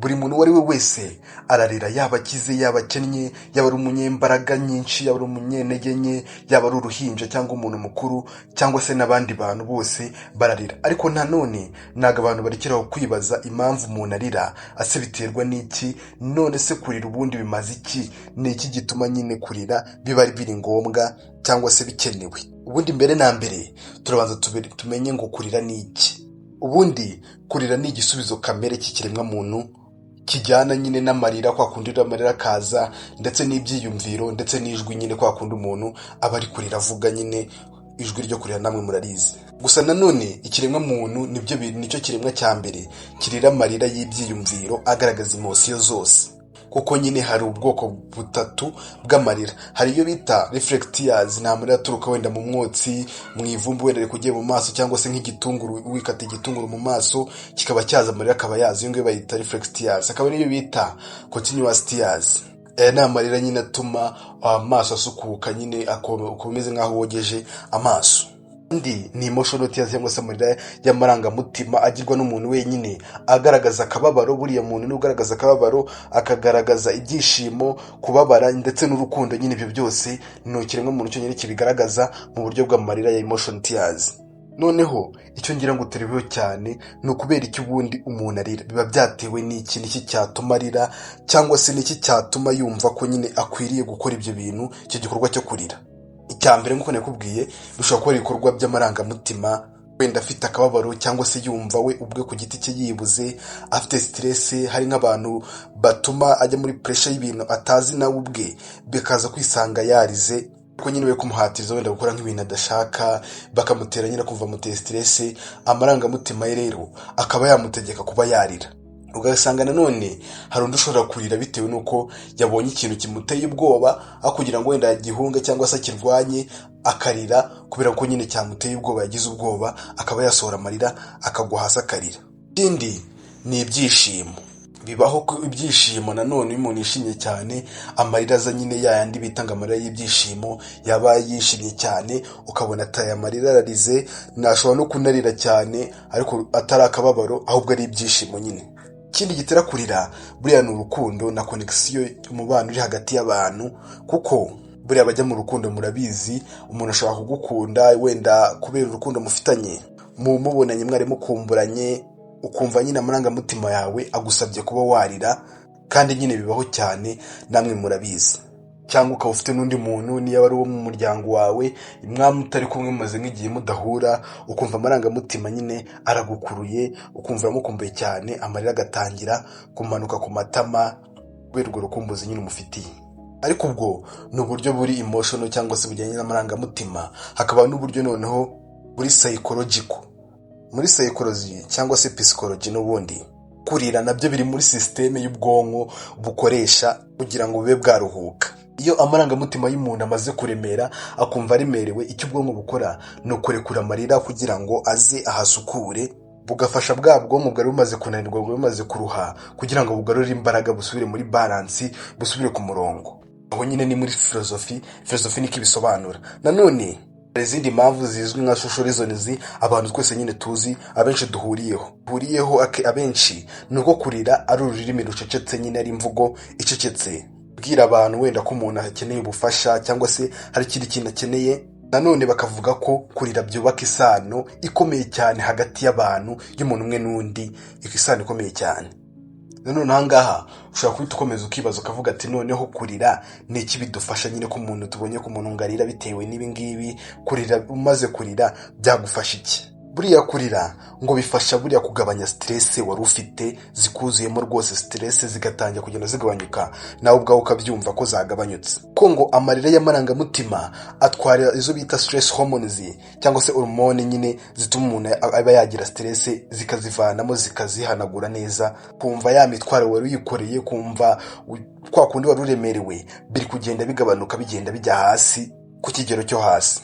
buri muntu uwo ari we wese ararira, yaba akize yaba akennye, yaba ari umunyembaraga nyinshi, yaba ari umunyentege nke, yaba ari uruhinja cyangwa umuntu mukuru cyangwa se n'abandi bantu bose bararira. Ariko nanone ntabwo abantu barekeraho kwibaza impamvu umuntu arira, ase biterwa n'iki? None se kurira ubundi bimaze iki? Ni iki gituma nyine kurira biba biri ngombwa cyangwa se bikenewe? Ubundi mbere na mbere turabanza tumenye ngo kurira ni iki. Ubundi kurira ni igisubizo kamere cy'ikiremwa muntu kijyana nyine n'amarira, kwa kundi amarira kaza, ndetse n'ibyiyumviro ndetse n'ijwi nyine, kwa kundi umuntu aba ari kurira avuga nyine ijwi ryo kurira, namwe murarizi. Gusa nanone ikiremwa muntu nicyo kiremwa cya mbere kirira amarira y'ibyiyumviro agaragaza emosiyo zose, kuko nyine hari ubwoko butatu bw'amarira. Hari iyo bita reflex tears, ni amarira aturuka wenda mu mwotsi, mu ivumbi wenda rikugiye mu maso, cyangwa se nk'igitunguru, wikata igitunguru mu maso kikaba cyaza amarira akaba yaza, iyo ngiyo bayita reflex tears. Akaba niyo bita continuous tears. Aya ni amarira nyine atuma amaso asukuka, nyine akomeze nk'aho wogeje amaso. Andi ni emotional tears, cyangwa se amarira y'amarangamutima agirwa n'umuntu wenyine, agaragaza akababaro. Buriya muntu ni ugaragaza akababaro, akagaragaza ibyishimo, kubabara ndetse n'urukundo. nyine ibyo byose ni ikiremwa muntu cyonyine kibigaragaza mu buryo bw'amarira ya emotional tears. Noneho icyo ngira ngo turebeho cyane ni ukubera iki ubundi umuntu arira. Biba byatewe n'iki? Niki cyatuma arira, cyangwa se niki cyatuma yumva ko nyine akwiriye gukora ibyo bintu, icyo gikorwa cyo kurira? Icya mbere nk'uko nakubwiye, bishobora kuba ibikorwa by'amarangamutima, wenda afite akababaro, cyangwa se yumva we ubwe ku giti cye yibuze, afite stress. Hari nk'abantu batuma ajya muri pressure y'ibintu atazi nawe ubwe, bikaza kwisanga yarize, kuko nyine we kumuhatiriza wenda gukora nk'ibintu adashaka, bakamutera nyine kumva muteye stress, amarangamutima ye rero akaba yamutegeka kuba yarira. Ugasanga nanone hari undi ushobora kurira bitewe n'uko yabonye ikintu kimuteye ubwoba, aho kugira ngo wenda agihunge cyangwa se akirwanye, akarira kubera ko nyine cyamuteye ubwoba, yagize ubwoba, akaba yasohora amarira akagwa hasi akarira. Ikindi ni ibyishimo. Bibaho ko ibyishimo nanone iyo umuntu yishimye cyane, amarira aza nyine yayandi bitanga amarira y'ibyishimo, yaba yishimye cyane ukabona ataye amarira ararize, nashobora no kunarira cyane ariko atari akababaro, ahubwo ari ibyishimo nyine. Ikindi gitera kurira buriya ni urukundo na connection, umubano uri hagati y'abantu, kuko buriya bajya mu rukundo murabizi, umuntu ashobora kugukunda wenda kubera urukundo mufitanye, mubonanye mwari mukumburanye, ukumva nyine amarangamutima yawe agusabye kuba warira, kandi nyine bibaho cyane, namwe murabizi. Cyangwa ukaba ufite n'undi muntu, niyo ari uwo mu muryango wawe, mutari kumwe mumaze nk'igihe mudahura, ukumva amarangamutima nyine aragukuruye, ukumva uramukumbuye cyane, amarira agatangira kumanuka ku matama kubera urwo rukumbuzi nyine umufitiye. Ariko ubwo ni uburyo buri emotional cyangwa se bujyanye n'amarangamutima. Hakaba n'uburyo noneho buri psychological. Muri psychology cyangwa se psychology n'ubundi, kurira nabyo biri muri systeme y'ubwonko bukoresha kugira ngo bube bwaruhuka. Iyo amarangamutima y'umuntu amaze kuremera, akumva aremerewe, icyo ubwonko bukora ni ukurekura amarira kugira ngo aze ahasukure, bugafasha bwa bwonko bwari bumaze kunanirwa, bumaze kuruha, kugira ngo bugarure imbaraga, busubire muri balance, busubire ku murongo. Aho nyine ni muri philosophy niko ibisobanura. Nanone hari izindi mpamvu zizwi nka social reasons abantu twese nyine tuzi, abenshi duhuriyeho abenshi, ni uko kurira ari ururimi rucecetse, nyine ari imvugo icecetse, bwira abantu wenda ko umuntu akeneye ubufasha cyangwa se hari ikindi kintu akeneye. Nanone bakavuga ko kurira byubaka isano ikomeye cyane hagati y'abantu, y'umuntu umwe n'undi, isano ikomeye cyane. Nanone ahangaha ushobora kuhita ukomeza ukibaza ukavuga ati noneho kurira ni iki bidufasha? Nyine ko umuntu tubonye ko umuntu ngarira bitewe n'ibi ngibi, kurira, umaze kurira byagufasha iki? Buriya kurira ngo bifasha buriya kugabanya stress wari ufite, zikuzuyemo rwose stress zigatangira kugenda zigabanyuka, nawe ubwawe ukabyumva ko zagabanyutse. Ko ngo amarira y'amarangamutima atwara izo bita stress hormones, cyangwa se hormone nyine zituma umuntu aba yagira stress, zikazivanamo zikazihanagura neza, kumva ya mitwaro wari uyikoreye, kumva kwa kundi wari uremerewe, biri kugenda bigabanuka, bigenda bijya hasi ku kigero cyo hasi,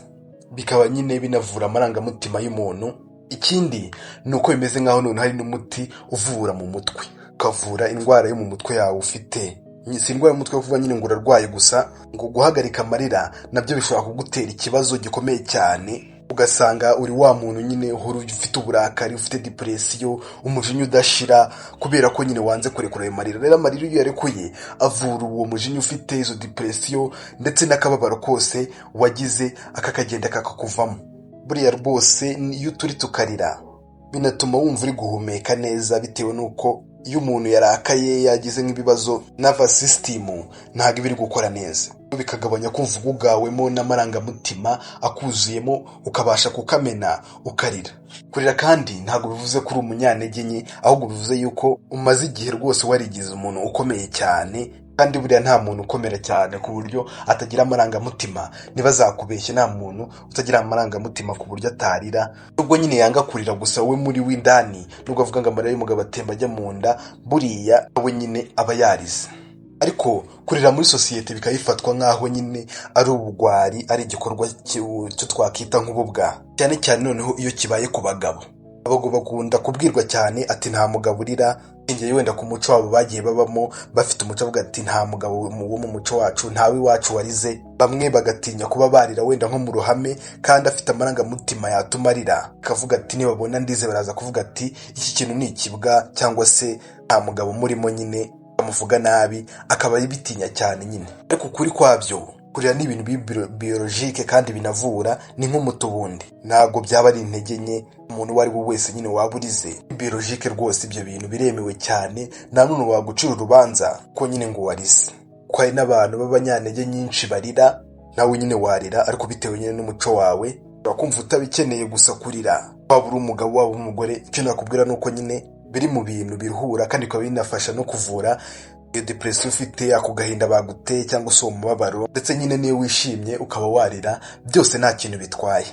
bikaba nyine binavura amarangamutima y'umuntu. Ikindi ni uko bimeze nk'aho none hari n'umuti uvura mu mutwe, ukavura indwara yo mu mutwe yawe ufite. Si indwara y'umutwe yo kuvuga nyine ngo urarwaye gusa, ngo guhagarika amarira nabyo bishobora kugutera ikibazo gikomeye cyane, ugasanga uri wa muntu nyine uhora ufite uburakari, ufite depression, umujinya udashira kubera ko nyine wanze kurekura ayo marira. Rero amarira iyo yarekuye avura uwo mujinya ufite, izo depression ndetse n'akababaro kose wagize akakagenda kakakuvamo. Buriya rwose iyo turi tukarira binatuma wumva uri guhumeka neza, bitewe n'uko iyo umuntu yarakaye yagize nk'ibibazo nervous system ntabwo ibiri gukora neza, bikagabanya kumva ugawemo n'amarangamutima akuzuyemo, ukabasha kukamena ukarira. Kurira kandi ntabwo bivuze ko uri umunyantege nke, ahubwo bivuze yuko umaze igihe rwose warigize umuntu ukomeye cyane, kandi buriya nta muntu ukomera cyane ku buryo atagira amarangamutima. Ntibazakubeshye, nta muntu utagira amarangamutima ku buryo atarira, nubwo nyine yanga kurira gusa we muri w'indani, nubwo avuga ngo amarira y'umugabo atemba ajya mu nda, buriya we nyine aba yarize. Ariko kurira muri sosiyete bikayifatwa nk'aho nyine ari ubugwari, ari igikorwa cyo twakita nk'ububwa, cyane cyane noneho iyo kibaye ku bagabo. Abagabo bakunda kubwirwa cyane ati nta mugabo urira, ingeye wenda ku muco wabo bagiye babamo bafite umuco avuga ati nta mugabo wo mu muco wacu, ntawe iwacu warize. Bamwe bagatinya kuba barira wenda nko mu ruhame kandi afite amarangamutima yatuma arira, akavuga ati nibabona ndize baraza kuvuga ati iki kintu ni ikibwa, cyangwa se nta mugabo murimo, nyine amuvuga nabi, akaba bitinya cyane nyine. Ariko ukuri kwabyo, kurira ni ibintu biologike kandi binavura, ni nk'umutubundi, ntabwo byaba ari intege nke umuntu uwo ari we wese nyine waba urize. Biologike rwose ibyo bintu biremewe cyane, nta n'umuntu wagucira urubanza ko nyine ngo warize. Ko hari n'abantu b'abanyantege nyinshi barira, nawe nyine warira, ariko bitewe nyine n'umuco wawe urakumva utabikeneye gusa kurira, waba uri umugabo waba umugore. Icyo nakubwira ni uko nyine biri mu bintu biruhura kandi bikaba binafasha no kuvura iyo depression ufite, ako gahinda baguteye cyangwa se uwo mubabaro, ndetse nyine niyo wishimye ukaba warira, byose nta kintu bitwaye.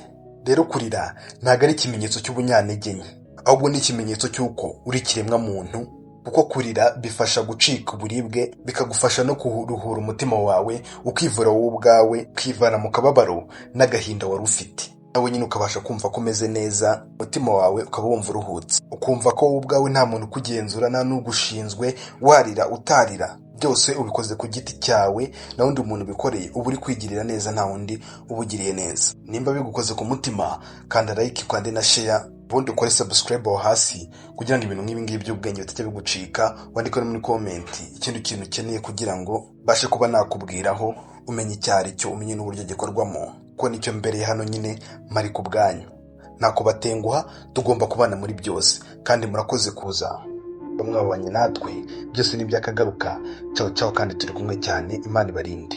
Rero kurira ntabwo ari ikimenyetso cy'ubunyantege nke, ahubwo ni ikimenyetso cy'uko uri ikiremwa muntu, kuko kurira bifasha gucika uburibwe, bikagufasha no kuruhura umutima wawe, ukivura wowe ubwawe, ukivana mu kababaro n'agahinda wari ufite, nawe nyine ukabasha kumva ko umeze neza, umutima wawe ukaba wumva uruhutse, ukumva ko wowe ubwawe nta muntu ukugenzura, nta n'ugushinzwe. Warira utarira, byose ubikoze ku giti cyawe, na wundi umuntu ubikoreye uba uri kwigirira neza, nta wundi ubugiriye neza. Nimba bigukoze ku mutima, kanda like, kandi na share, ubundi ukore subscribe aho hasi, kugira ngo ibintu nk'ibi ngibi by'ubwenge bitajya bigucika. Wandike no muri comment ikindi kintu ukeneye kugira ngo bashe kuba nakubwiraho, umenye icyo ari cyo, umenye n'uburyo gikorwamo, kuko nicyo mbereye hano nyine mari ku bwanyu. Nakubatenguha, tugomba kubana muri byose, kandi murakoze kuza mwabanye natwe. Byose ni byakagaruka. Ciao ciao, kandi turi kumwe cyane. Imana ibarinde.